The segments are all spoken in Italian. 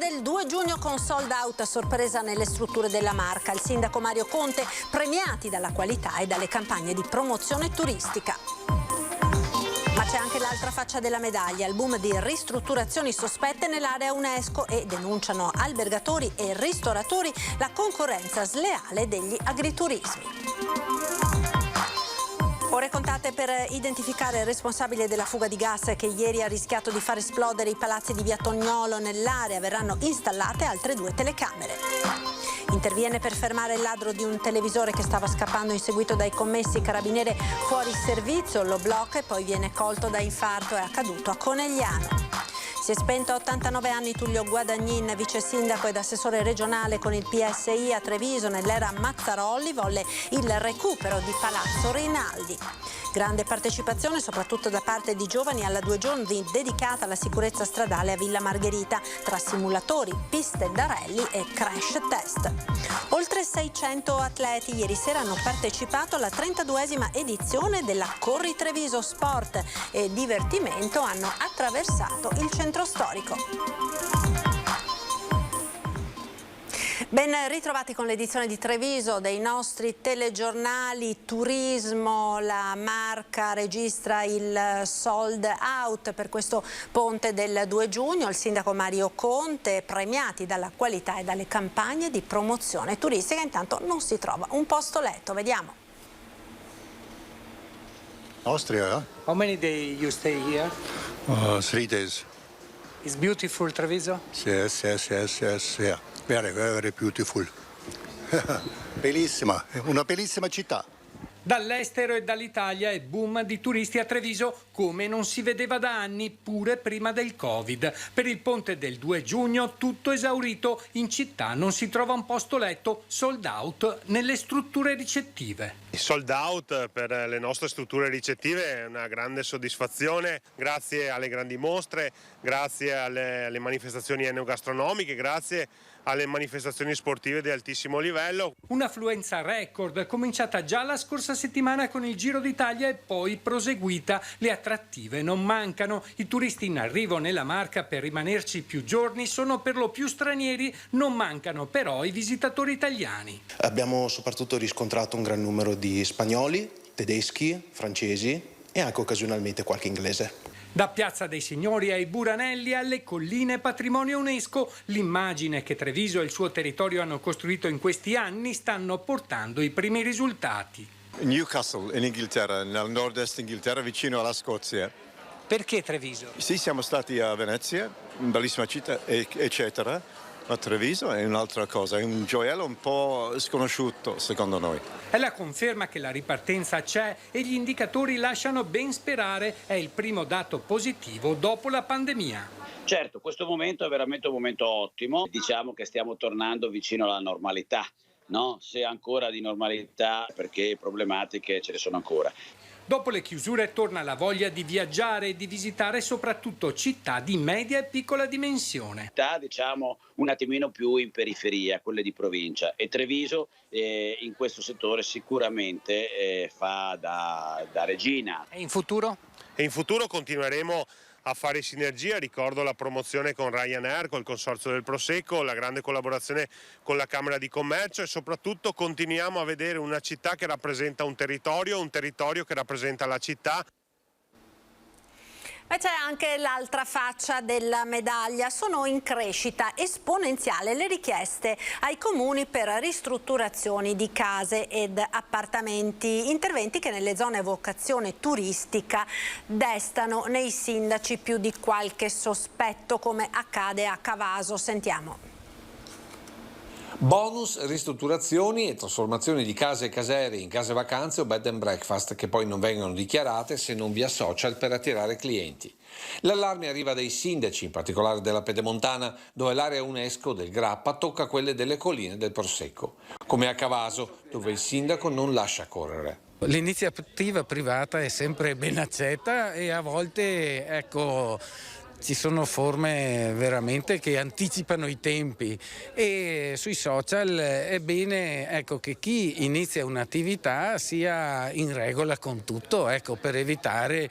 del 2 giugno con sold out a sorpresa nelle strutture della Marca. Il sindaco Mario Conte, premiati dalla qualità e dalle campagne di promozione turistica. Ma c'è anche l'altra faccia della medaglia, il boom di ristrutturazioni sospette nell'area UNESCO e denunciano albergatori e ristoratori la concorrenza sleale degli agriturismi. Ore contate per identificare il responsabile della fuga di gas che ieri ha rischiato di far esplodere i palazzi di Via Tognolo. Nell'area verranno installate altre 2 telecamere. Interviene per fermare il ladro di un televisore che stava scappando inseguito dai commessi. Carabiniere fuori servizio, lo blocca e poi viene colto da infarto. È accaduto a Conegliano. Si è spento a 89 anni Tullio Guadagnin, vice sindaco ed assessore regionale con il PSI a Treviso. Nell'era Mazzarolli volle il recupero di Palazzo Rinaldi. Grande partecipazione soprattutto da parte di giovani alla 2 giorni dedicata alla sicurezza stradale a Villa Margherita, tra simulatori, piste da rally e crash test. Oltre 600 atleti ieri sera hanno partecipato alla 32esima edizione della Corri Treviso. Sport e divertimento hanno attraversato il centro storico. Ben ritrovati con l'edizione di Treviso dei nostri telegiornali. Turismo, la Marca registra il sold out per questo ponte del 2 giugno. Il sindaco Mario Conte, premiati dalla qualità e dalle campagne di promozione turistica. Intanto non si trova un posto letto, vediamo. Austria, How many days you stay here? 3 days. It's beautiful Treviso? Yes. Yeah. Very, very beautiful. Bellissima, una bellissima città. Dall'estero e dall'Italia è boom di turisti a Treviso come non si vedeva da anni, pure prima del Covid. Per il ponte del 2 giugno tutto esaurito, in città non si trova un posto letto, sold out nelle strutture ricettive. Il sold out per le nostre strutture ricettive è una grande soddisfazione, grazie alle grandi mostre, grazie alle manifestazioni enogastronomiche, grazie alle manifestazioni sportive di altissimo livello. Un'affluenza record cominciata già la scorsa settimana con il Giro d'Italia e poi proseguita. Le attrattive non mancano. I turisti in arrivo nella Marca per rimanerci più giorni sono per lo più stranieri, non mancano però i visitatori italiani. Abbiamo soprattutto riscontrato un gran numero di spagnoli, tedeschi, francesi e anche occasionalmente qualche inglese. Da Piazza dei Signori ai Buranelli alle colline patrimonio UNESCO, l'immagine che Treviso e il suo territorio hanno costruito in questi anni stanno portando i primi risultati. Newcastle in Inghilterra, nel nord-est Inghilterra, vicino alla Scozia. Perché Treviso? Sì, siamo stati a Venezia, bellissima città, eccetera. Ma Treviso è un'altra cosa, è un gioiello un po' sconosciuto secondo noi. È la conferma che la ripartenza c'è e gli indicatori lasciano ben sperare. È il primo dato positivo dopo la pandemia. Certo, questo momento è veramente un momento ottimo. Diciamo che stiamo tornando vicino alla normalità, no? Se ancora di normalità, perché problematiche ce ne sono ancora. Dopo le chiusure torna la voglia di viaggiare e di visitare soprattutto città di media e piccola dimensione. Diciamo un attimino più in periferia, quelle di provincia, e Treviso in questo settore sicuramente fa da regina. E in futuro? E in futuro continueremo a fare sinergia. Ricordo la promozione con Ryanair, col Consorzio del Prosecco, la grande collaborazione con la Camera di Commercio e soprattutto continuiamo a vedere una città che rappresenta un territorio che rappresenta la città. Ma c'è anche l'altra faccia della medaglia. Sono in crescita esponenziale le richieste ai comuni per ristrutturazioni di case ed appartamenti, interventi che nelle zone a vocazione turistica destano nei sindaci più di qualche sospetto, come accade a Cavaso. Sentiamo. Bonus, ristrutturazioni e trasformazioni di case e caserie in case vacanze o bed and breakfast che poi non vengono dichiarate se non via social per attirare clienti. L'allarme arriva dai sindaci, in particolare della Pedemontana, dove l'area UNESCO del Grappa tocca quelle delle colline del Prosecco, come a Cavaso, dove il sindaco non lascia correre. L'iniziativa privata è sempre ben accetta e a volte, ci sono forme veramente che anticipano i tempi, e sui social è bene, ecco, che chi inizia un'attività sia in regola con tutto, ecco, per evitare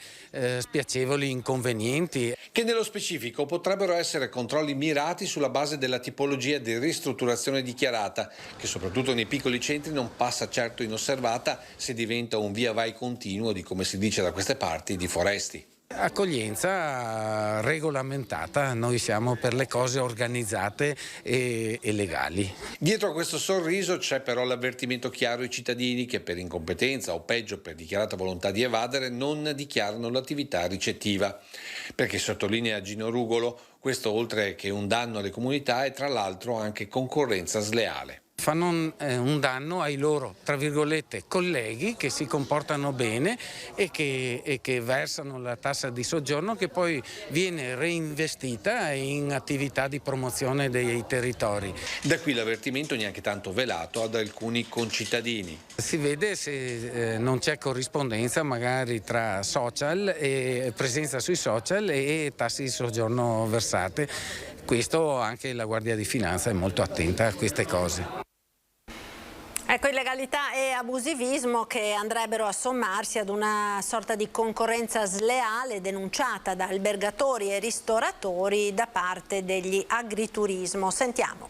spiacevoli inconvenienti. Che nello specifico potrebbero essere controlli mirati sulla base della tipologia di ristrutturazione dichiarata, che soprattutto nei piccoli centri non passa certo inosservata se diventa un via vai continuo di, come si dice da queste parti, di foresti. Accoglienza regolamentata, noi siamo per le cose organizzate e legali. Dietro a questo sorriso c'è però l'avvertimento chiaro ai cittadini che per incompetenza o peggio per dichiarata volontà di evadere non dichiarano l'attività ricettiva, perché sottolinea Gino Rugolo, questo oltre che un danno alle comunità è tra l'altro anche concorrenza sleale. Fanno un danno ai loro, tra virgolette, colleghi che si comportano bene e che versano la tassa di soggiorno che poi viene reinvestita in attività di promozione dei territori. Da qui l'avvertimento neanche tanto velato ad alcuni concittadini. Si vede se non c'è corrispondenza magari tra social e presenza sui social e tassi di soggiorno versate. Questo anche la Guardia di Finanza è molto attenta a queste cose. Ecco, illegalità e abusivismo che andrebbero a sommarsi ad una sorta di concorrenza sleale denunciata da albergatori e ristoratori da parte degli agriturismo. Sentiamo.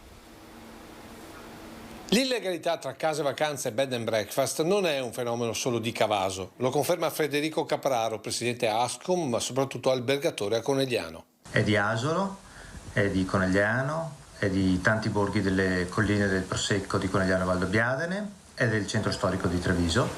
L'illegalità tra case vacanze e bed and breakfast non è un fenomeno solo di Cavaso, lo conferma Federico Capraro, presidente Ascom, ma soprattutto albergatore a Conegliano. È di Asolo, è di Conegliano, è di tanti borghi delle colline del Prosecco di Conegliano Valdobbiadene, è del centro storico di Treviso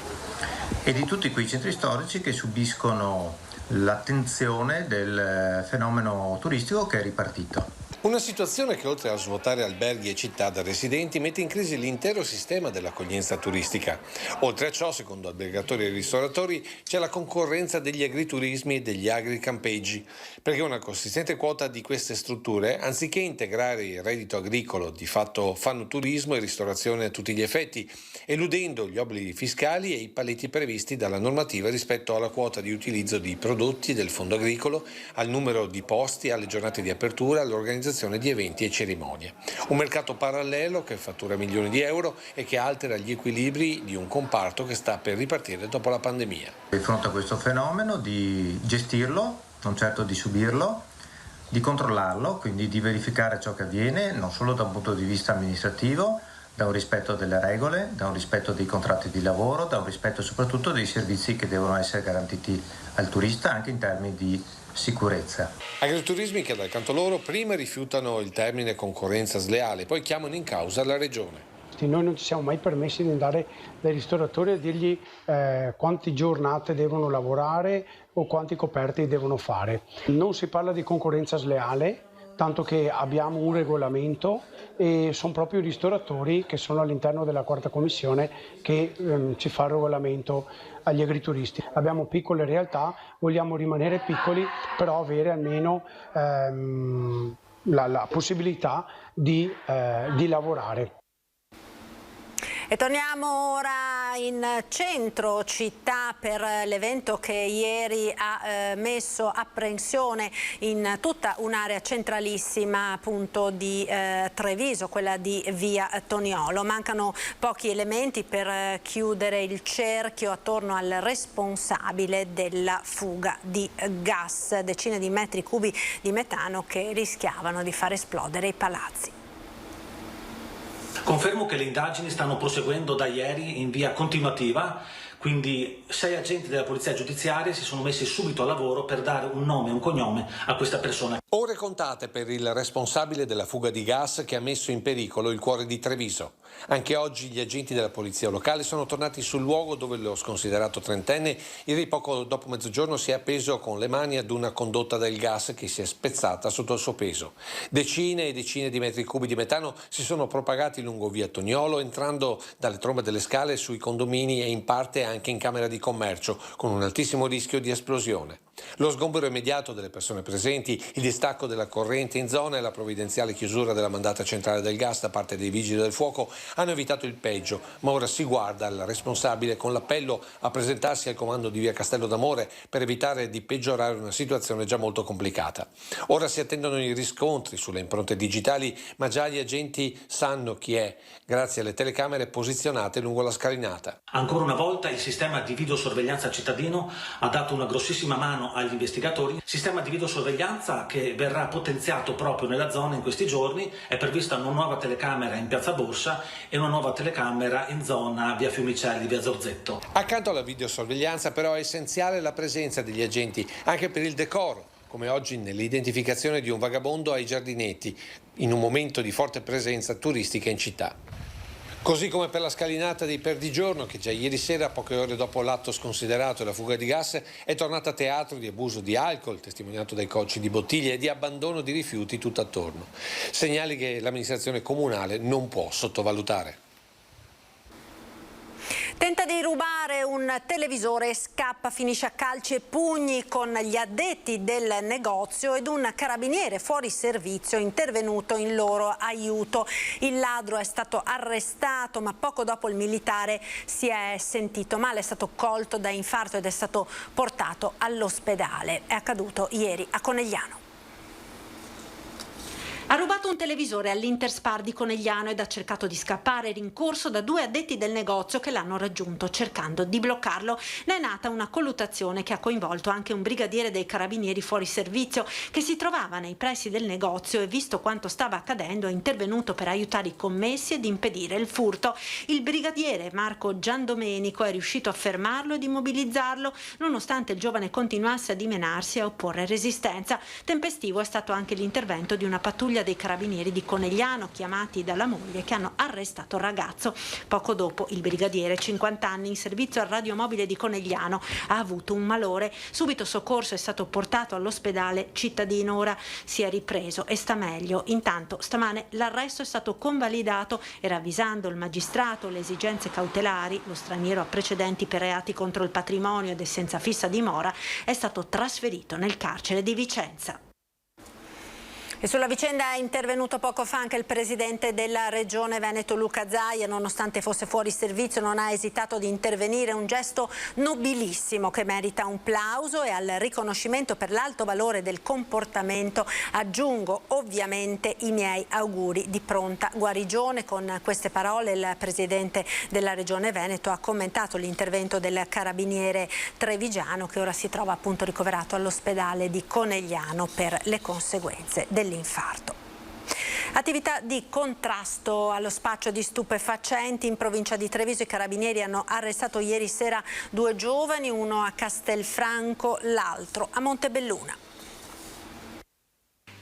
e di tutti quei centri storici che subiscono l'attenzione del fenomeno turistico che è ripartito. Una situazione che oltre a svuotare alberghi e città da residenti mette in crisi l'intero sistema dell'accoglienza turistica. Oltre a ciò, secondo albergatori e ristoratori, c'è la concorrenza degli agriturismi e degli agricampeggi, perché una consistente quota di queste strutture, anziché integrare il reddito agricolo, di fatto fanno turismo e ristorazione a tutti gli effetti, eludendo gli obblighi fiscali e i paletti previsti dalla normativa rispetto alla quota di utilizzo di prodotti del fondo agricolo, al numero di posti, alle giornate di apertura, all'organizzazione di eventi e cerimonie. Un mercato parallelo che fattura milioni di euro e che altera gli equilibri di un comparto che sta per ripartire dopo la pandemia. Di fronte a questo fenomeno di gestirlo, non certo di subirlo, di controllarlo, quindi di verificare ciò che avviene, non solo da un punto di vista amministrativo, da un rispetto delle regole, da un rispetto dei contratti di lavoro, da un rispetto soprattutto dei servizi che devono essere garantiti al turista anche in termini di sicurezza. Agriturismi che dal canto loro prima rifiutano il termine concorrenza sleale, poi chiamano in causa la regione. Noi non ci siamo mai permessi di andare dai ristoratori a dirgli quante giornate devono lavorare o quanti coperti devono fare. Non si parla di concorrenza sleale, tanto che abbiamo un regolamento e sono proprio i ristoratori che sono all'interno della quarta commissione che ci fa il regolamento agli agrituristi. Abbiamo piccole realtà, vogliamo rimanere piccoli, però avere almeno la possibilità di lavorare. E torniamo ora in centro città per l'evento che ieri ha messo apprensione in tutta un'area centralissima appunto di Treviso, quella di via Toniolo. Mancano pochi elementi per chiudere il cerchio attorno al responsabile della fuga di gas, decine di metri cubi di metano che rischiavano di far esplodere i palazzi. Confermo che le indagini stanno proseguendo da ieri in via continuativa, quindi 6 agenti della polizia giudiziaria si sono messi subito al lavoro per dare un nome e un cognome a questa persona. Ore contate per il responsabile della fuga di gas che ha messo in pericolo il cuore di Treviso. Anche oggi gli agenti della polizia locale sono tornati sul luogo dove lo sconsiderato trentenne ieri poco dopo mezzogiorno si è appeso con le mani ad una condotta del gas che si è spezzata sotto il suo peso. Decine e decine di metri cubi di metano si sono propagati lungo via Toniolo, entrando dalle trombe delle scale sui condomini e in parte anche in camera di commercio, con un altissimo rischio di esplosione. Lo sgombero immediato delle persone presenti, il distacco della corrente in zona e la provvidenziale chiusura della mandata centrale del gas da parte dei vigili del fuoco hanno evitato il peggio, ma ora si guarda al responsabile con l'appello a presentarsi al comando di via Castello d'Amore per evitare di peggiorare una situazione già molto complicata. Ora si attendono i riscontri sulle impronte digitali, ma già gli agenti sanno chi è, grazie alle telecamere posizionate lungo la scalinata. Ancora una volta il sistema di videosorveglianza cittadino ha dato una grossissima mano agli investigatori. Sistema di videosorveglianza che verrà potenziato proprio nella zona in questi giorni. È prevista una nuova telecamera in piazza Borsa e una nuova telecamera in zona via Fiumicelli, via Zorzetto. Accanto alla videosorveglianza però è essenziale la presenza degli agenti anche per il decoro, come oggi nell'identificazione di un vagabondo ai giardinetti, in un momento di forte presenza turistica in città. Così come per la scalinata dei Perdigiorno, che già ieri sera, poche ore dopo l'atto sconsiderato e la fuga di gas, è tornata teatro di abuso di alcol, testimoniato dai cocci di bottiglie, e di abbandono di rifiuti tutt'attorno. Segnali che l'amministrazione comunale non può sottovalutare. Tenta di rubare un televisore e scappa, finisce a calci e pugni con gli addetti del negozio ed un carabiniere fuori servizio intervenuto in loro aiuto. Il ladro è stato arrestato, ma poco dopo il militare si è sentito male, è stato colto da infarto ed è stato portato all'ospedale. È accaduto ieri a Conegliano. Ha rubato un televisore all'Interspar di Conegliano ed ha cercato di scappare, rincorso da due addetti del negozio che l'hanno raggiunto cercando di bloccarlo. Ne è nata una colluttazione che ha coinvolto anche un brigadiere dei carabinieri fuori servizio che si trovava nei pressi del negozio e, visto quanto stava accadendo, è intervenuto per aiutare i commessi ed impedire il furto. Il brigadiere Marco Giandomenico è riuscito a fermarlo ed immobilizzarlo, nonostante il giovane continuasse a dimenarsi e a opporre resistenza. Tempestivo è stato anche l'intervento di una pattuglia dei carabinieri di Conegliano, chiamati dalla moglie, che hanno arrestato il ragazzo. Poco dopo il brigadiere, 50 anni, in servizio al radiomobile di Conegliano, ha avuto un malore. Subito soccorso, è stato portato all'ospedale cittadino, ora si è ripreso e sta meglio. Intanto stamane l'arresto è stato convalidato e, ravvisando il magistrato le esigenze cautelari, lo straniero ha precedenti per reati contro il patrimonio ed è senza fissa dimora, è stato trasferito nel carcere di Vicenza. E sulla vicenda è intervenuto poco fa anche il presidente della Regione Veneto Luca Zaia. Nonostante fosse fuori servizio non ha esitato di intervenire, un gesto nobilissimo che merita un plauso, e al riconoscimento per l'alto valore del comportamento aggiungo ovviamente i miei auguri di pronta guarigione. Con queste parole il presidente della Regione Veneto ha commentato l'intervento del carabiniere trevigiano, che ora si trova appunto ricoverato all'ospedale di Conegliano per le conseguenze dell'infarto. Attività di contrasto allo spaccio di stupefacenti in provincia di Treviso. I carabinieri hanno arrestato ieri sera due giovani, uno a Castelfranco, l'altro a Montebelluna.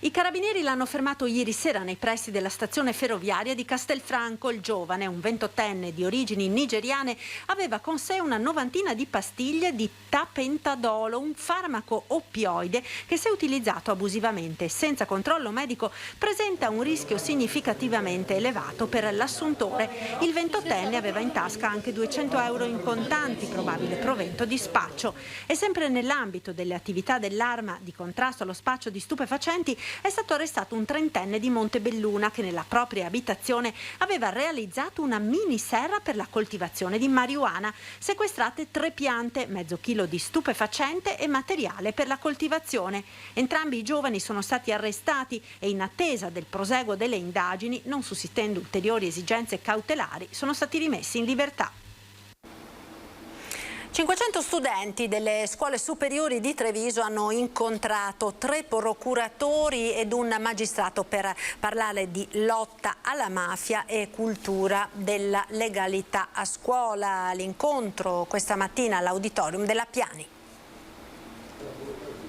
I carabinieri l'hanno fermato ieri sera nei pressi della stazione ferroviaria di Castelfranco. Il giovane, un 28enne di origini nigeriane, aveva con sé una novantina di pastiglie di tapentadolo, un farmaco oppioide che, se utilizzato abusivamente e senza controllo medico, presenta un rischio significativamente elevato per l'assuntore. Il 28enne aveva in tasca anche 200 euro in contanti, probabile provento di spaccio. E sempre nell'ambito delle attività dell'arma di contrasto allo spaccio di stupefacenti è stato arrestato un 30enne di Montebelluna che nella propria abitazione aveva realizzato una mini serra per la coltivazione di marijuana. Sequestrate 3 piante, mezzo chilo di stupefacente e materiale per la coltivazione. Entrambi i giovani sono stati arrestati e, in attesa del proseguo delle indagini, non sussistendo ulteriori esigenze cautelari, sono stati rimessi in libertà. 500 studenti delle scuole superiori di Treviso hanno incontrato 3 procuratori ed un magistrato per parlare di lotta alla mafia e cultura della legalità a scuola. L'incontro questa mattina all'auditorium della Piani.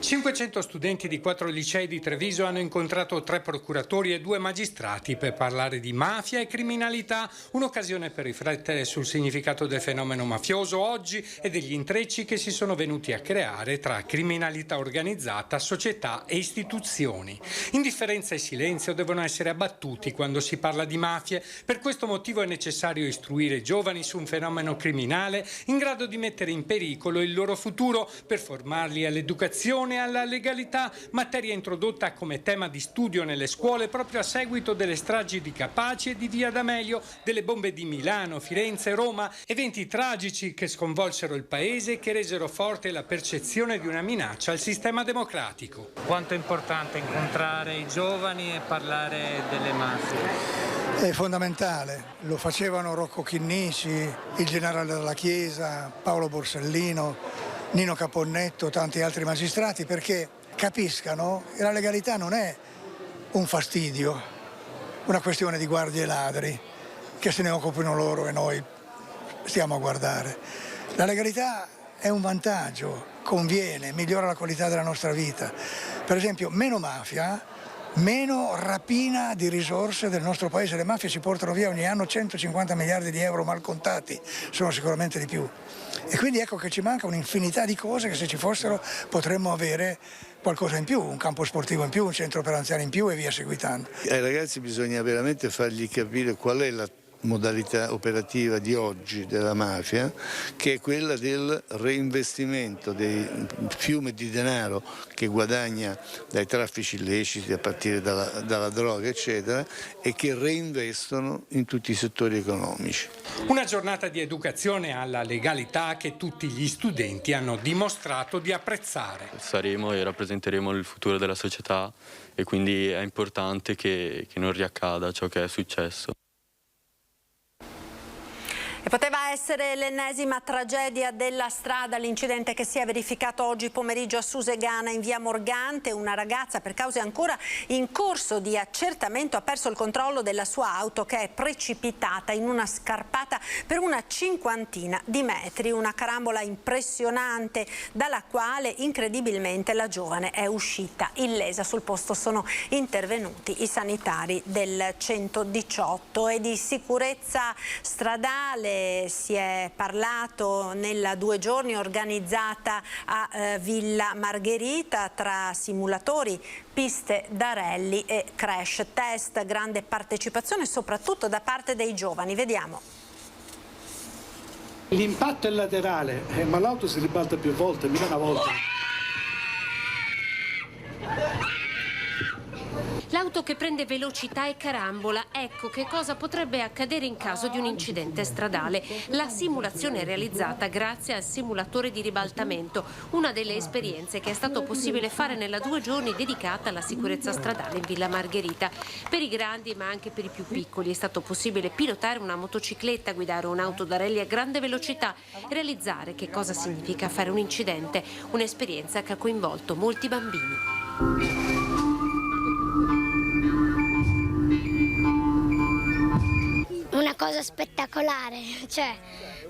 500 studenti di 4 licei di Treviso hanno incontrato 3 procuratori e 2 magistrati per parlare di mafia e criminalità, un'occasione per riflettere sul significato del fenomeno mafioso oggi e degli intrecci che si sono venuti a creare tra criminalità organizzata, società e istituzioni. Indifferenza e silenzio devono essere abbattuti quando si parla di mafie. Per questo motivo è necessario istruire i giovani su un fenomeno criminale in grado di mettere in pericolo il loro futuro, per formarli all'educazione insieme alla legalità, materia introdotta come tema di studio nelle scuole proprio a seguito delle stragi di Capaci e di Via D'Amelio, delle bombe di Milano, Firenze e Roma, eventi tragici che sconvolsero il paese e che resero forte la percezione di una minaccia al sistema democratico. Quanto è importante incontrare i giovani e parlare delle mafie? È fondamentale, lo facevano Rocco Chinnici, il generale della Chiesa, Paolo Borsellino, Nino Caponnetto, tanti altri magistrati, perché capiscano che la legalità non è un fastidio, una questione di guardie e ladri, che se ne occupino loro e noi stiamo a guardare. La legalità è un vantaggio, conviene, migliora la qualità della nostra vita. Per esempio, meno mafia, meno rapina di risorse del nostro paese. Le mafie ci portano via ogni anno 150 miliardi di euro mal contati, sono sicuramente di più. E quindi ecco che ci manca un'infinità di cose che se ci fossero potremmo avere qualcosa in più, un campo sportivo in più, un centro per anziani in più e via seguitando. Ai ragazzi bisogna veramente fargli capire qual è la modalità operativa di oggi della mafia, che è quella del reinvestimento dei fiumi di denaro che guadagna dai traffici illeciti a partire dalla droga eccetera, e che reinvestono in tutti i settori economici. Una giornata di educazione alla legalità che tutti gli studenti hanno dimostrato di apprezzare. Saremo e rappresenteremo il futuro della società e quindi è importante che non riaccada ciò che è successo. E poteva essere l'ennesima tragedia della strada, l'incidente che si è verificato oggi pomeriggio a Susegana in via Morgante. Una ragazza, per cause ancora in corso di accertamento, ha perso il controllo della sua auto che è precipitata in una scarpata per una cinquantina di metri. Una carambola impressionante dalla quale incredibilmente la giovane è uscita illesa. Sul posto sono intervenuti i sanitari del 118. E di sicurezza stradale si è parlato nella 2 giorni organizzata a Villa Margherita tra simulatori, piste da rally e crash test. Grande partecipazione soprattutto da parte dei giovani. Vediamo. L'impatto è laterale, ma l'auto si ribalta più volte, mica una volta. L'auto che prende velocità e carambola, ecco che cosa potrebbe accadere in caso di un incidente stradale. La simulazione è realizzata grazie al simulatore di ribaltamento, una delle esperienze che è stato possibile fare nella 2 giorni dedicata alla sicurezza stradale in Villa Margherita. Per i grandi ma anche per i più piccoli è stato possibile pilotare una motocicletta, guidare un'auto da rally a grande velocità e realizzare che cosa significa fare un incidente, un'esperienza che ha coinvolto molti bambini. Una cosa spettacolare,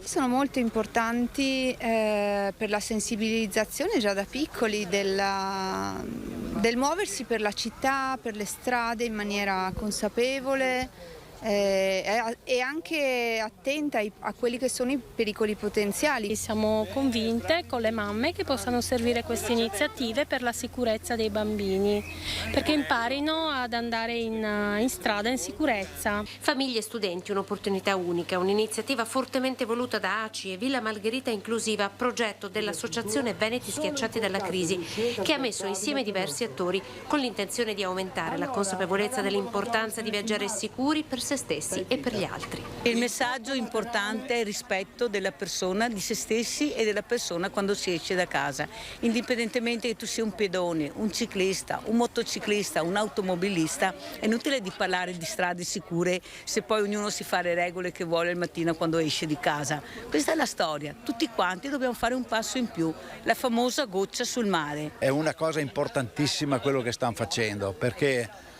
sono molto importanti per la sensibilizzazione già da piccoli del muoversi per la città, per le strade in maniera consapevole e anche attenta a quelli che sono i pericoli potenziali. Siamo convinte con le mamme che possano servire queste iniziative per la sicurezza dei bambini, perché imparino ad andare in strada in sicurezza. Famiglie e studenti, un'opportunità unica, un'iniziativa fortemente voluta da ACI e Villa Margherita Inclusiva, progetto dell'Associazione Veneti Schiacciati dalla Crisi, che ha messo insieme diversi attori con l'intenzione di aumentare la consapevolezza dell'importanza di viaggiare sicuri per se stessi e per gli altri. Il messaggio importante è il rispetto della persona, di se stessi e della persona quando si esce da casa, indipendentemente che tu sia un pedone, un ciclista, un motociclista, un automobilista. È inutile di parlare di strade sicure se poi ognuno si fa le regole che vuole il mattino quando esce di casa. Questa è la storia, tutti quanti dobbiamo fare un passo in più, la famosa goccia sul mare. È una cosa importantissima quello che stanno facendo, perché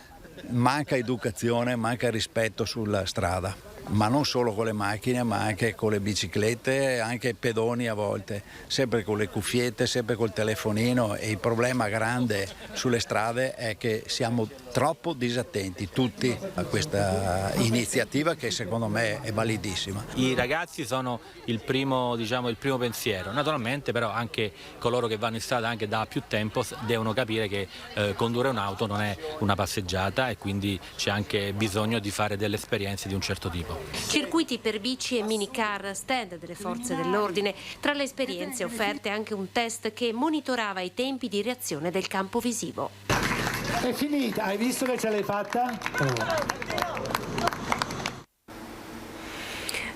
manca educazione, manca rispetto sulla strada, ma non solo con le macchine, ma anche con le biciclette, anche i pedoni a volte, sempre con le cuffiette, sempre col telefonino. E il problema grande sulle strade è che siamo troppo disattenti tutti a questa iniziativa che secondo me è validissima. I ragazzi sono il primo pensiero, naturalmente però anche coloro che vanno in strada anche da più tempo devono capire che condurre un'auto non è una passeggiata e quindi c'è anche bisogno di fare delle esperienze di un certo tipo. Circuiti per bici e minicar, stand delle forze dell'ordine. Tra le esperienze offerte anche un test che monitorava i tempi di reazione del campo visivo. È finita, hai visto che ce l'hai fatta?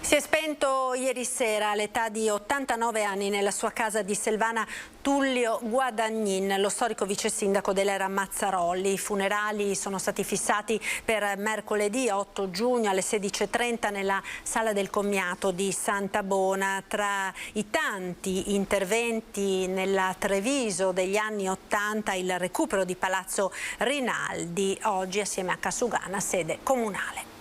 Si è spento ieri sera all'età di 89 anni nella sua casa di Selvana Tullio Guadagnin, lo storico vice sindaco dell'era Mazzarolli. I funerali sono stati fissati per mercoledì 8 giugno alle 16:30 nella sala del commiato di Santabona. Tra i tanti interventi nella Treviso degli anni 80 il recupero di Palazzo Rinaldi, oggi assieme a Casugana, sede comunale.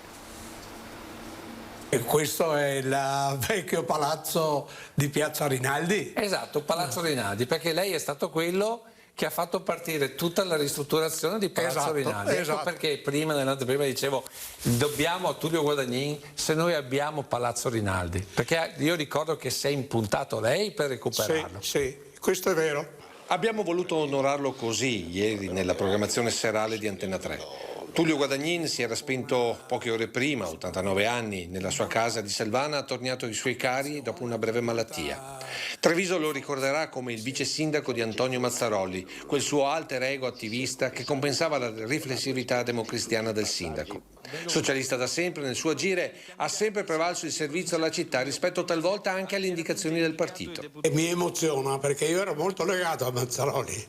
E questo è il vecchio palazzo di Piazza Rinaldi? Esatto, Palazzo Rinaldi, perché lei è stato quello che ha fatto partire tutta la ristrutturazione di Palazzo Rinaldi. Ecco perché prima nell'anteprima dicevo dobbiamo a Tullio Guadagnin se noi abbiamo Palazzo Rinaldi, perché io ricordo che si è impuntato lei per recuperarlo. Sì, questo è vero. Abbiamo voluto onorarlo così ieri nella programmazione serale di Antenna 3. Tullio Guadagnin si era spento poche ore prima, 89 anni, nella sua casa di Selvana, attorniato ai suoi cari dopo una breve malattia. Treviso lo ricorderà come il vice sindaco di Antonio Mazzarolli, quel suo alter ego attivista che compensava la riflessività democristiana del sindaco. Socialista da sempre, nel suo agire ha sempre prevalso il servizio alla città rispetto talvolta anche alle indicazioni del partito. E mi emoziona perché io ero molto legato a Mazzarolli.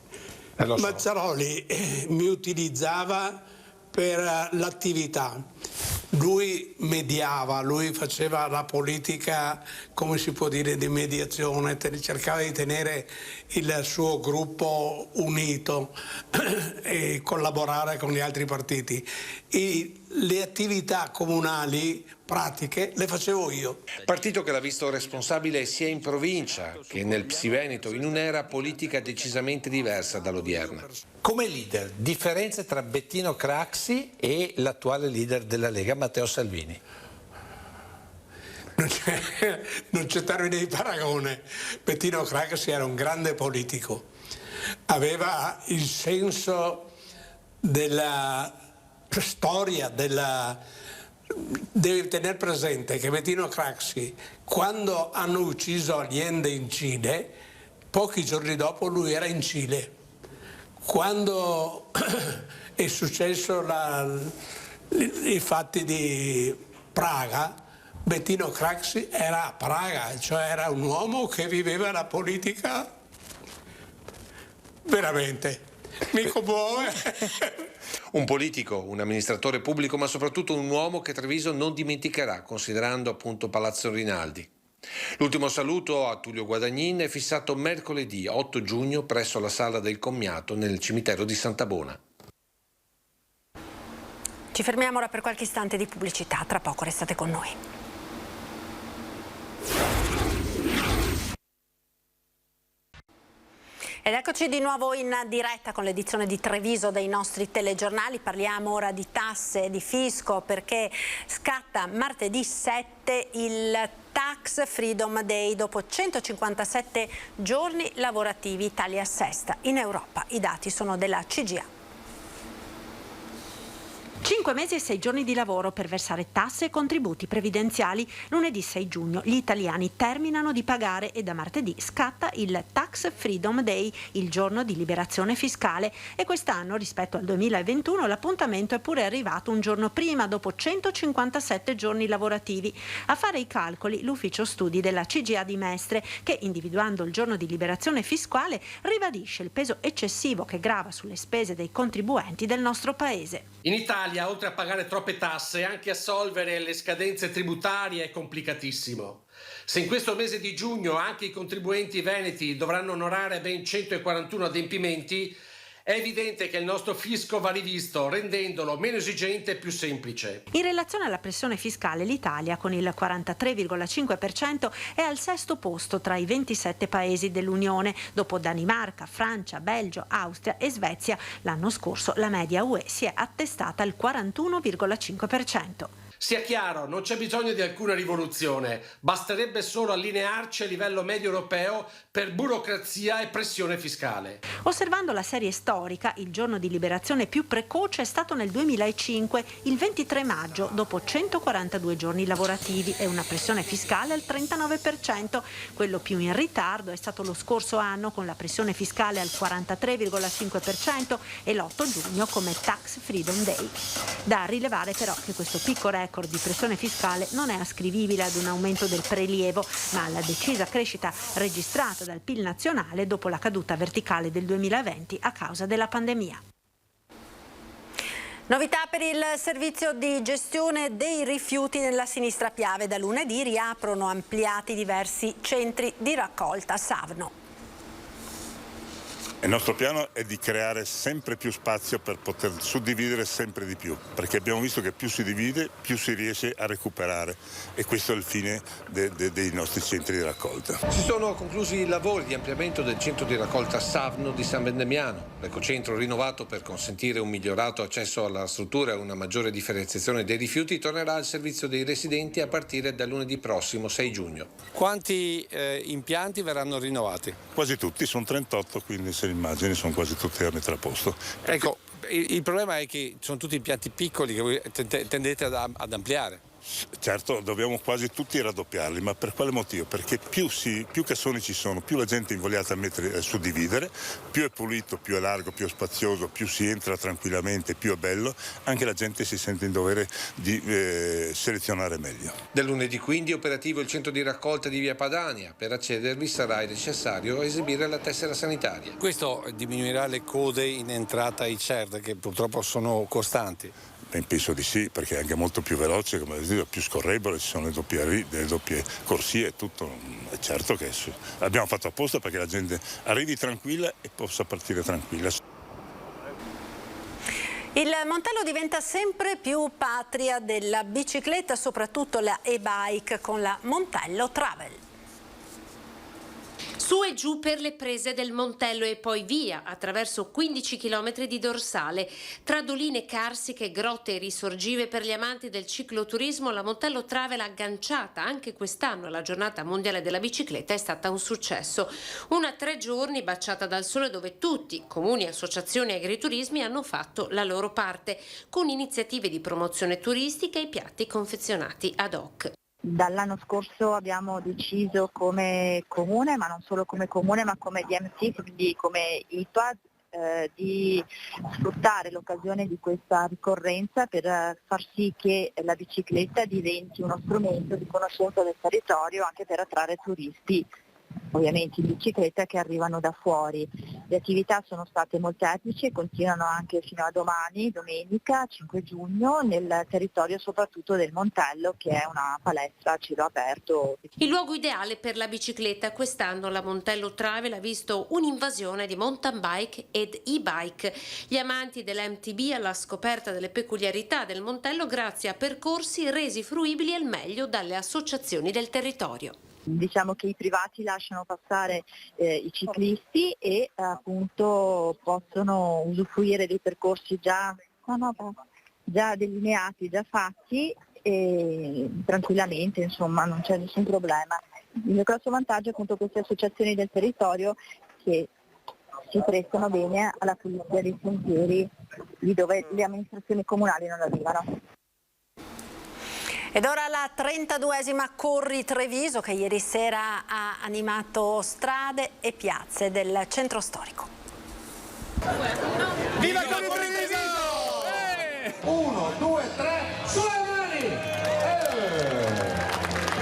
Mazzarolli mi utilizzava per l'attività. Lui mediava, lui faceva la politica, come si può dire, di mediazione, cercava di tenere il suo gruppo unito e collaborare con gli altri partiti. E le attività comunali pratiche le facevo io. Partito che l'ha visto responsabile sia in provincia che nel Psi-Veneto, in un'era politica decisamente diversa dall'odierna. Come leader, differenze tra Bettino Craxi e l'attuale leader della Lega, Matteo Salvini? Non c'è termine di paragone. Bettino Craxi era un grande politico, aveva il senso della storia, devi tenere presente che Bettino Craxi, quando hanno ucciso Allende in Cile, pochi giorni dopo lui era in Cile. Quando è successo i fatti di Praga, Bettino Craxi era a Praga, cioè era un uomo che viveva la politica veramente. Mi commuove. Un politico, un amministratore pubblico, ma soprattutto un uomo che Treviso non dimenticherà, considerando appunto Palazzo Rinaldi. L'ultimo saluto a Tullio Guadagnin è fissato mercoledì 8 giugno presso la sala del commiato nel cimitero di Santabona. Ci fermiamo ora per qualche istante di pubblicità, tra poco restate con noi. Ed eccoci di nuovo in diretta con l'edizione di Treviso dei nostri telegiornali. Parliamo ora di tasse e di fisco perché scatta martedì 7 il Tax Freedom Day. Dopo 157 giorni lavorativi Italia assesta in Europa. I dati sono della CGA. 5 mesi e 6 giorni di lavoro per versare tasse e contributi previdenziali. Lunedì 6 giugno gli italiani terminano di pagare e da martedì scatta il Tax Freedom Day, il giorno di liberazione fiscale. E quest'anno, rispetto al 2021, l'appuntamento è pure arrivato un giorno prima, dopo 157 giorni lavorativi. A fare i calcoli l'ufficio studi della CGA di Mestre, che individuando il giorno di liberazione fiscale ribadisce il peso eccessivo che grava sulle spese dei contribuenti del nostro paese. In Italia, oltre a pagare troppe tasse, anche assolvere le scadenze tributarie è complicatissimo. Se in questo mese di giugno anche i contribuenti veneti dovranno onorare ben 141 adempimenti, È evidente che il nostro fisco va rivisto, rendendolo meno esigente e più semplice. In relazione alla pressione fiscale, l'Italia, con il 43,5%, è al sesto posto tra i 27 paesi dell'Unione. Dopo Danimarca, Francia, Belgio, Austria e Svezia, l'anno scorso la media UE si è attestata al 41,5%. Sia chiaro, non c'è bisogno di alcuna rivoluzione, basterebbe solo allinearci a livello medio europeo per burocrazia e pressione fiscale. Osservando la serie storica, il giorno di liberazione più precoce è stato nel 2005, il 23 maggio, dopo 142 giorni lavorativi e una pressione fiscale al 39%. Quello più in ritardo è stato lo scorso anno, con la pressione fiscale al 43,5% e l'8 giugno come Tax Freedom Day. Da rilevare però che questo picco record di pressione fiscale non è ascrivibile ad un aumento del prelievo, ma alla decisa crescita registrata dal PIL nazionale dopo la caduta verticale del 2020 a causa della pandemia. Novità per il servizio di gestione dei rifiuti nella Sinistra Piave. Da lunedì riaprono ampliati diversi centri di raccolta a Savno. Il nostro piano è di creare sempre più spazio per poter suddividere sempre di più, perché abbiamo visto che più si divide, più si riesce a recuperare, e questo è il fine dei nostri centri di raccolta. Si sono conclusi i lavori di ampliamento del centro di raccolta Savno di San Vendemiano. L'ecocentro, rinnovato per consentire un migliorato accesso alla struttura e una maggiore differenziazione dei rifiuti, tornerà al servizio dei residenti a partire da lunedì prossimo, 6 giugno. Quanti impianti verranno rinnovati? Quasi tutti, sono 38, quindi se immagini sono quasi tutti a mettere a posto. Ecco, il problema è che sono tutti impianti piccoli che voi tendete ad ampliare. Certo, dobbiamo quasi tutti raddoppiarli, ma per quale motivo? Perché più cassoni ci sono, più la gente è invogliata a suddividere, più è pulito, più è largo, più è spazioso, più si entra tranquillamente, più è bello, anche la gente si sente in dovere di selezionare meglio. Da lunedì quindi operativo il centro di raccolta di via Padania. Per accedervi sarà necessario esibire la tessera sanitaria. Questo diminuirà le code in entrata ai CERD, che purtroppo sono costanti. Penso di sì, perché è anche molto più veloce, come detto, più scorrevole, ci sono le doppie corsie e tutto. È certo che abbiamo fatto apposta perché la gente arrivi tranquilla e possa partire tranquilla. Il Montello diventa sempre più patria della bicicletta, soprattutto la e-bike con la Montello Travel. Su e giù per le prese del Montello e poi via, attraverso 15 km di dorsale. Tra doline carsiche, grotte e risorgive, per gli amanti del cicloturismo, la Montello Travel, agganciata anche quest'anno alla giornata mondiale della bicicletta, è stata un successo. Una 3 giorni baciata dal sole, dove tutti, comuni, associazioni e agriturismi, hanno fatto la loro parte, con iniziative di promozione turistica e piatti confezionati ad hoc. Dall'anno scorso abbiamo deciso come comune, ma non solo come comune, ma come DMC, quindi come IPA, di sfruttare l'occasione di questa ricorrenza per far sì che la bicicletta diventi uno strumento di conoscenza del territorio, anche per attrarre turisti, ovviamente in bicicletta, che arrivano da fuori. Le attività sono state molteplici e continuano anche fino a domani, domenica 5 giugno, nel territorio soprattutto del Montello, che è una palestra a cielo aperto. Il luogo ideale per la bicicletta. Quest'anno la Montello Travel ha visto un'invasione di mountain bike ed e-bike. Gli amanti dell'MTB alla scoperta delle peculiarità del Montello grazie a percorsi resi fruibili al meglio dalle associazioni del territorio. Diciamo che i privati lasciano passare i ciclisti e appunto possono usufruire dei percorsi già delineati, già fatti, e tranquillamente, insomma, non c'è nessun problema. Il grosso vantaggio è appunto queste associazioni del territorio che si prestano bene alla pulizia dei sentieri lì dove le amministrazioni comunali non arrivano. Ed ora la 32esima Corri Treviso, che ieri sera ha animato strade e piazze del centro storico. Viva Corri Treviso! 1, 2, 3, sulle mani!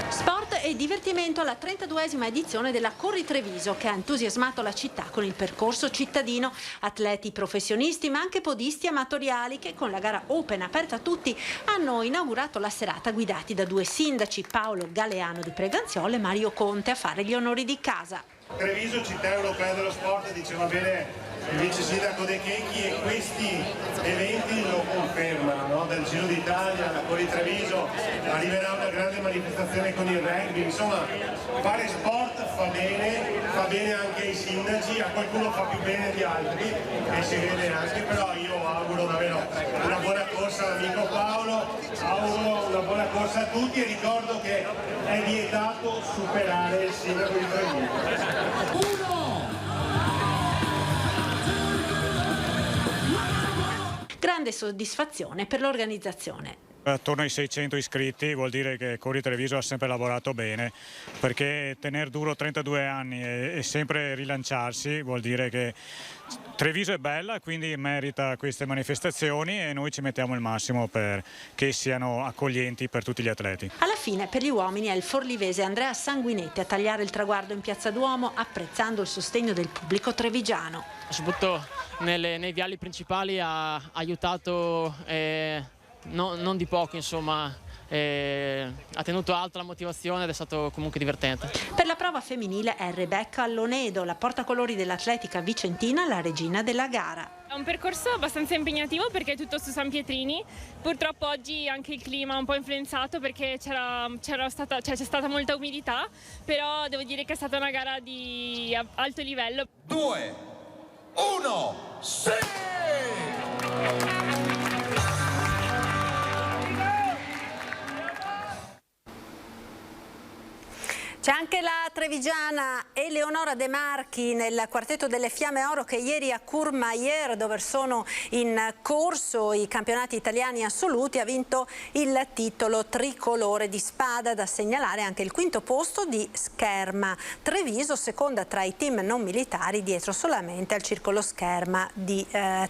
Sport e divertimento alla 32esima edizione della Corri Treviso, che ha entusiasmato la città con il percorso cittadino. Atleti professionisti ma anche podisti amatoriali che, con la gara open aperta a tutti, hanno inaugurato la serata guidati da 2 sindaci, Paolo Galeano di Preganziolo e Mario Conte, a fare gli onori di casa. Treviso, città europea dello sport, diceva bene il vice sindaco De Checchi, e questi eventi lo confermano, no? Dal Giro d'Italia, da Cori Treviso, arriverà una grande manifestazione con il rugby. Insomma, fare sport fa bene anche ai sindaci, a qualcuno fa più bene di altri e si vede anche, però io auguro davvero una buona corsa all'amico Paolo, auguro una buona corsa a tutti e ricordo che è vietato superare il sindaco di Treviso. Grande soddisfazione per l'organizzazione. Attorno ai 600 iscritti vuol dire che Cori Treviso ha sempre lavorato bene, perché tenere duro 32 anni e sempre rilanciarsi vuol dire che Treviso è bella, quindi merita queste manifestazioni e noi ci mettiamo il massimo per che siano accoglienti per tutti gli atleti. Alla fine per gli uomini è il forlivese Andrea Sanguinetti a tagliare il traguardo in Piazza Duomo, apprezzando il sostegno del pubblico trevigiano. Soprattutto nei viali principali ha aiutato non di poco, insomma, ha tenuto alta la motivazione ed è stato comunque divertente. Per la prova femminile è Rebecca Allonedo, la portacolori dell'atletica vicentina, la regina della gara. È un percorso abbastanza impegnativo perché è tutto su San Pietrini. Purtroppo oggi anche il clima ha un po' influenzato perché c'è stata molta umidità, però devo dire che è stata una gara di alto livello. 2, 1, sì! C'è anche la trevigiana Eleonora De Marchi nel quartetto delle Fiamme Oro che ieri a Courmayeur, dove sono in corso i campionati italiani assoluti, ha vinto il titolo tricolore di spada. Da segnalare anche il quinto posto di Scherma Treviso, seconda tra i team non militari, dietro solamente al circolo Scherma di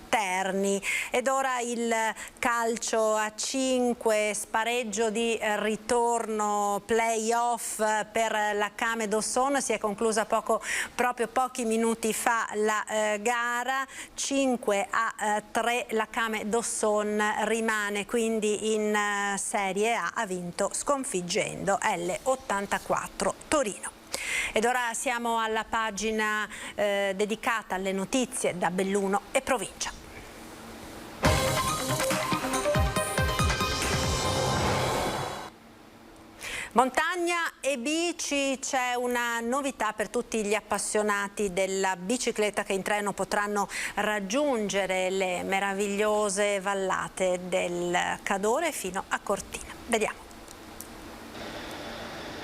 Terni. Ed ora il calcio a 5, spareggio di ritorno, play-off per la Came Dosson. Si è conclusa proprio pochi minuti fa la gara, 5-3 la Came Dosson rimane quindi in Serie A, ha vinto sconfiggendo L84 Torino. Ed ora siamo alla pagina dedicata alle notizie da Belluno e provincia. Montagna e bici, c'è una novità per tutti gli appassionati della bicicletta che in treno potranno raggiungere le meravigliose vallate del Cadore fino a Cortina. Vediamo.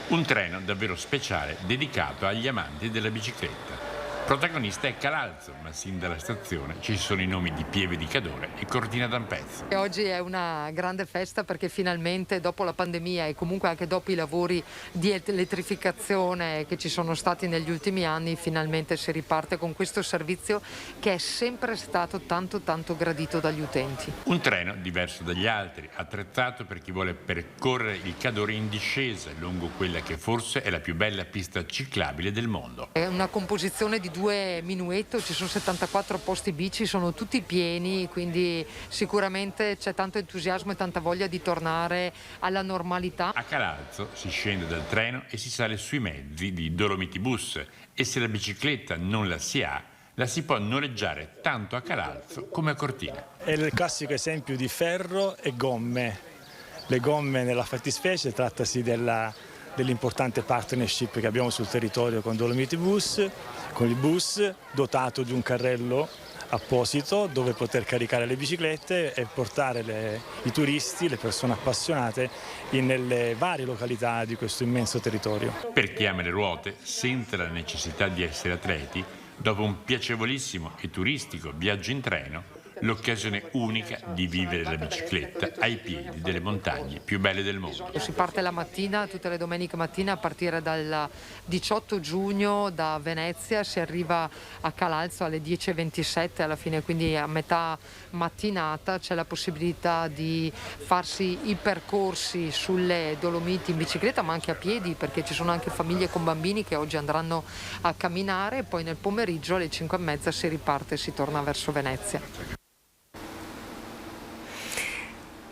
Un treno davvero speciale dedicato agli amanti della bicicletta. Protagonista è Calalzo, ma sin dalla stazione ci sono i nomi di Pieve di Cadore e Cortina d'Ampezzo. E oggi è una grande festa perché finalmente dopo la pandemia e comunque anche dopo i lavori di elettrificazione che ci sono stati negli ultimi anni, finalmente si riparte con questo servizio che è sempre stato tanto gradito dagli utenti. Un treno diverso dagli altri, attrezzato per chi vuole percorrere il Cadore in discesa lungo quella che forse è la più bella pista ciclabile del mondo. È una composizione di 2 minuetto, ci sono 74 posti bici, sono tutti pieni, quindi sicuramente c'è tanto entusiasmo e tanta voglia di tornare alla normalità. A Calalzo si scende dal treno e si sale sui mezzi di Dolomiti Bus e se la bicicletta non la si ha, la si può noleggiare tanto a Calalzo come a Cortina. È il classico esempio di ferro e gomme. Le gomme nella fattispecie, trattasi dell'importante partnership che abbiamo sul territorio con Dolomiti Bus, con il bus dotato di un carrello apposito dove poter caricare le biciclette e portare i turisti, le persone appassionate nelle varie località di questo immenso territorio. Per chi ama le ruote, sente la necessità di essere atleti, dopo un piacevolissimo e turistico viaggio in treno, l'occasione unica di vivere la bicicletta ai piedi delle montagne più belle del mondo. Si parte la mattina, tutte le domeniche mattina, a partire dal 18 giugno da Venezia, si arriva a Calalzo alle 10:27, alla fine quindi a metà mattinata c'è la possibilità di farsi i percorsi sulle Dolomiti in bicicletta ma anche a piedi, perché ci sono anche famiglie con bambini che oggi andranno a camminare e poi nel pomeriggio alle 5:30 si riparte e si torna verso Venezia.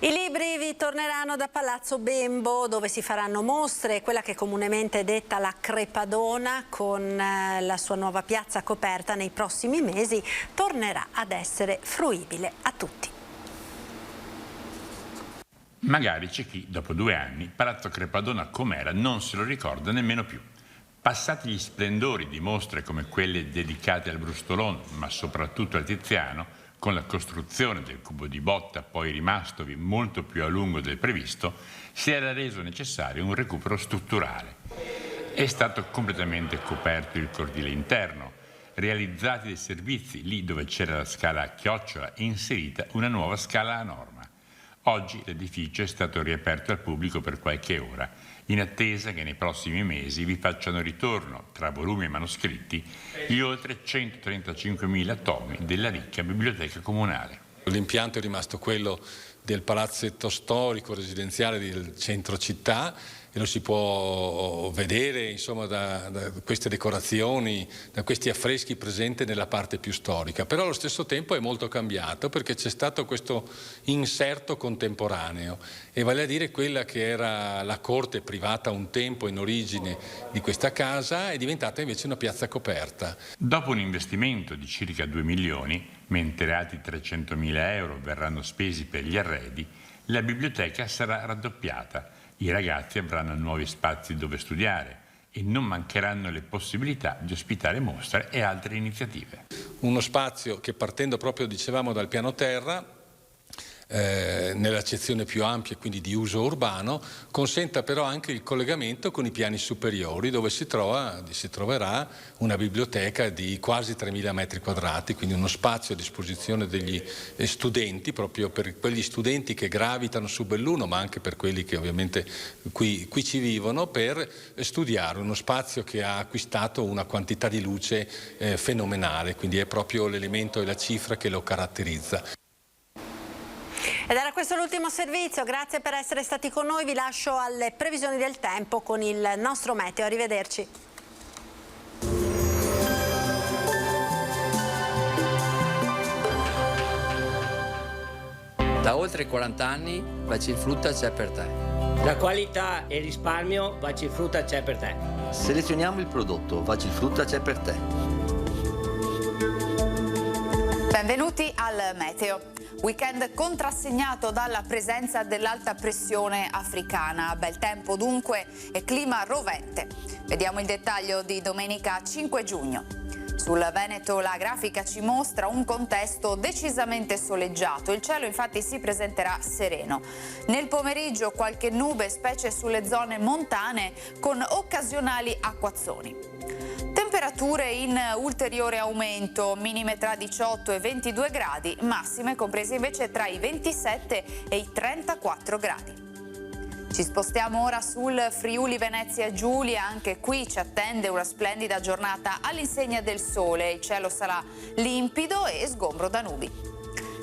I libri ritorneranno da Palazzo Bembo, dove si faranno mostre. Quella che comunemente è detta la Crepadona, con la sua nuova piazza coperta nei prossimi mesi, tornerà ad essere fruibile a tutti. Magari c'è chi, dopo 2 anni, Palazzo Crepadona com'era non se lo ricorda nemmeno più. Passati gli splendori di mostre come quelle dedicate al Brustolon, ma soprattutto al Tiziano, con la costruzione del cubo di botta, poi rimastovi molto più a lungo del previsto, si era reso necessario un recupero strutturale. È stato completamente coperto il cortile interno, realizzati dei servizi lì dove c'era la scala a chiocciola e inserita una nuova scala a norma. Oggi l'edificio è stato riaperto al pubblico per qualche ora, in attesa che nei prossimi mesi vi facciano ritorno, tra volumi e manoscritti, gli oltre 135.000 tomi della ricca biblioteca comunale. L'impianto è rimasto quello del palazzetto storico residenziale del centro città e lo si può vedere insomma da queste decorazioni, da questi affreschi presenti nella parte più storica, però allo stesso tempo è molto cambiato perché c'è stato questo inserto contemporaneo e vale a dire quella che era la corte privata un tempo in origine di questa casa è diventata invece una piazza coperta. Dopo un investimento di circa 2 milioni, mentre altri 300.000 euro verranno spesi per gli arredi, la biblioteca sarà raddoppiata. I ragazzi avranno nuovi spazi dove studiare e non mancheranno le possibilità di ospitare mostre e altre iniziative. Uno spazio che partendo proprio, dicevamo, dal piano terra, nell'accezione più ampia, quindi di uso urbano, consenta però anche il collegamento con i piani superiori dove si troverà una biblioteca di quasi 3.000 metri quadrati, quindi uno spazio a disposizione degli studenti, proprio per quegli studenti che gravitano su Belluno, ma anche per quelli che ovviamente qui ci vivono, per studiare. Uno spazio che ha acquistato una quantità di luce fenomenale, quindi è proprio l'elemento e la cifra che lo caratterizza. Ed era questo l'ultimo servizio, grazie per essere stati con noi, vi lascio alle previsioni del tempo con il nostro meteo, arrivederci. Da oltre 40 anni Bacifrutta c'è per te. Da qualità e risparmio Bacifrutta c'è per te. Selezioniamo il prodotto, Bacifrutta c'è per te. Benvenuti al meteo. Weekend contrassegnato dalla presenza dell'alta pressione africana. Bel tempo dunque e clima rovente. Vediamo il dettaglio di domenica 5 giugno. Sul Veneto la grafica ci mostra un contesto decisamente soleggiato. Il cielo infatti si presenterà sereno. Nel pomeriggio qualche nube, specie sulle zone montane, con occasionali acquazzoni. Temperature in ulteriore aumento, minime tra 18 e 22 gradi, massime comprese invece tra i 27 e i 34 gradi. Ci spostiamo ora sul Friuli Venezia Giulia, anche qui ci attende una splendida giornata all'insegna del sole, il cielo sarà limpido e sgombro da nubi.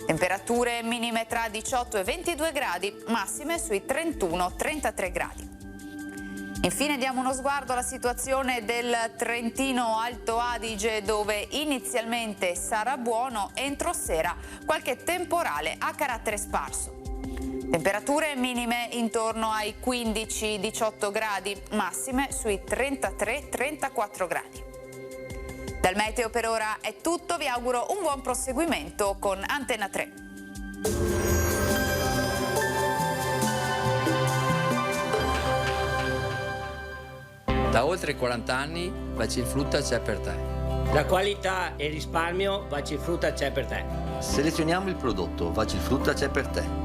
Temperature minime tra 18 e 22 gradi, massime sui 31-33 gradi. Infine diamo uno sguardo alla situazione del Trentino Alto Adige, dove inizialmente sarà buono, entro sera qualche temporale a carattere sparso. Temperature minime intorno ai 15-18 gradi, massime sui 33-34 gradi. Dal meteo per ora è tutto, vi auguro un buon proseguimento con Antenna 3. Da oltre 40 anni Bacifrutta c'è per te. Da qualità e risparmio Bacifrutta c'è per te. Selezioniamo il prodotto, Bacifrutta c'è per te.